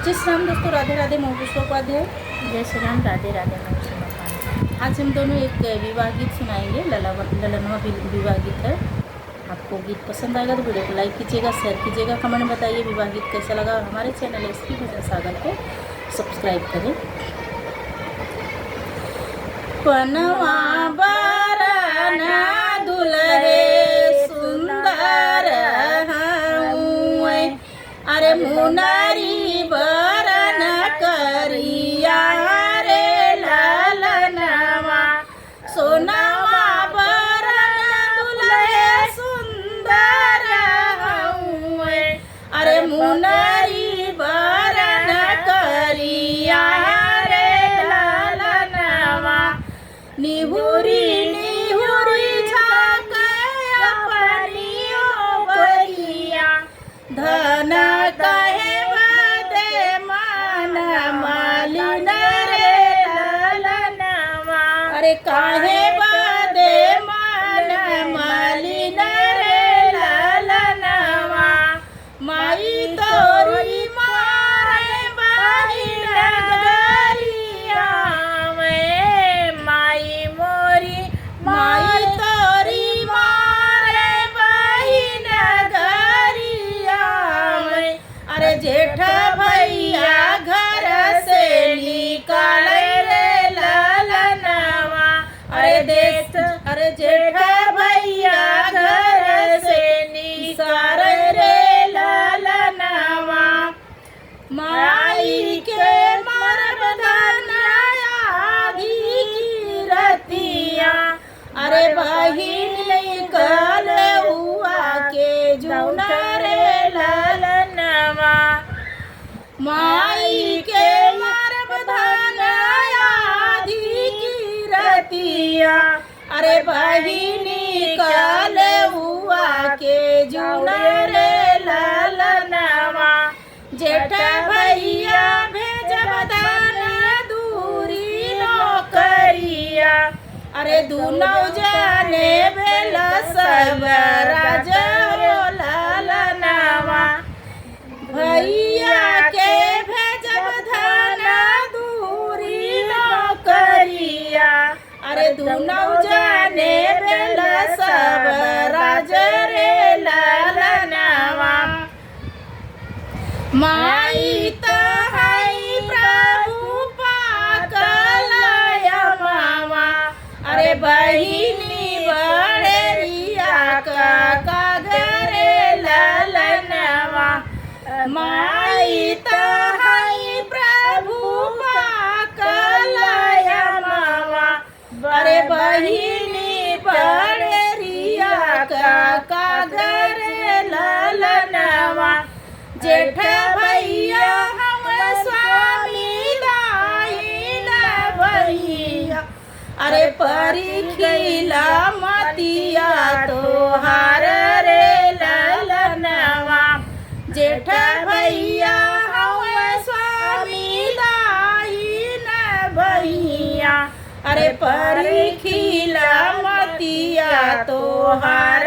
जय श्री राम दोस्तों, राधे राधे। मैं पुष्पोपाध्याय। जय श्री राम, राधे राधे। मैं पुष्पोपाध्याय। आज हम दोनों एक विवाह गीत सुनाएंगे। ललनवा विवाह गीत है। आपको गीत पसंद आएगा तो वीडियो को लाइक कीजिएगा, शेयर कीजिएगा, कमेंट बताइए विवाह गीत कैसा लगा। हमारे चैनल एसपी भजन सागर को सब्सक्राइब करें। पनवा बरना दुल्हे सुंदर हऊँ, अरे मुनारी बरन करिया रे ललनवा, सोनवा बरन दुल्हे सुंदर हऊँ, अरे मुनारी बरन करिया रे ललनवा। निहुरी निहुरी झाके अपनियो बरिया, धन कहे बदे मन मालिन रे ललनवा, अरे काहे बदे मन मालिन रे ललनवा। माई तोरी मारे बहिन गरिया में, माई मोरी माई तोरी मारे बहिन गरिया में, अरे जेठ भैया घर से निकाल रे ललनवा, अरे जेठ भैया घर से निकाल रे ललनवा। माई के मरब धनायाधी की रतिया, अरे बहिन निकल हुआ के जुना रे ललनवा। माई के मरब धनायाधी की रतिया, अरे बहिन निकल हुआ के जुना रे ललनवा। जेठ भैया भेजब धन दूरी नौकरिया, अरे दुनौ जाने भेल सब राज हो ललनवा। भैया के भेजब धन दूरी नौकरिया, अरे दुनौ जाने भेल सब राज रे ललनवा। माई तहाई प्रभु पाकलय मामा, अरे बहिनी बड़रिया का घरे ललनवा। माई तहाई प्रभु पाकलय मामा, अरे बहिनी बड़रिया का घरे ललनवा। जेठ भैया हम स्वामी दाइन भैया, अरे परिखिला मतिया तोहार रे ललनवा। जेठ भैया हम स्वामी दाइन भैया, अरे परिखिला मतिया तोहार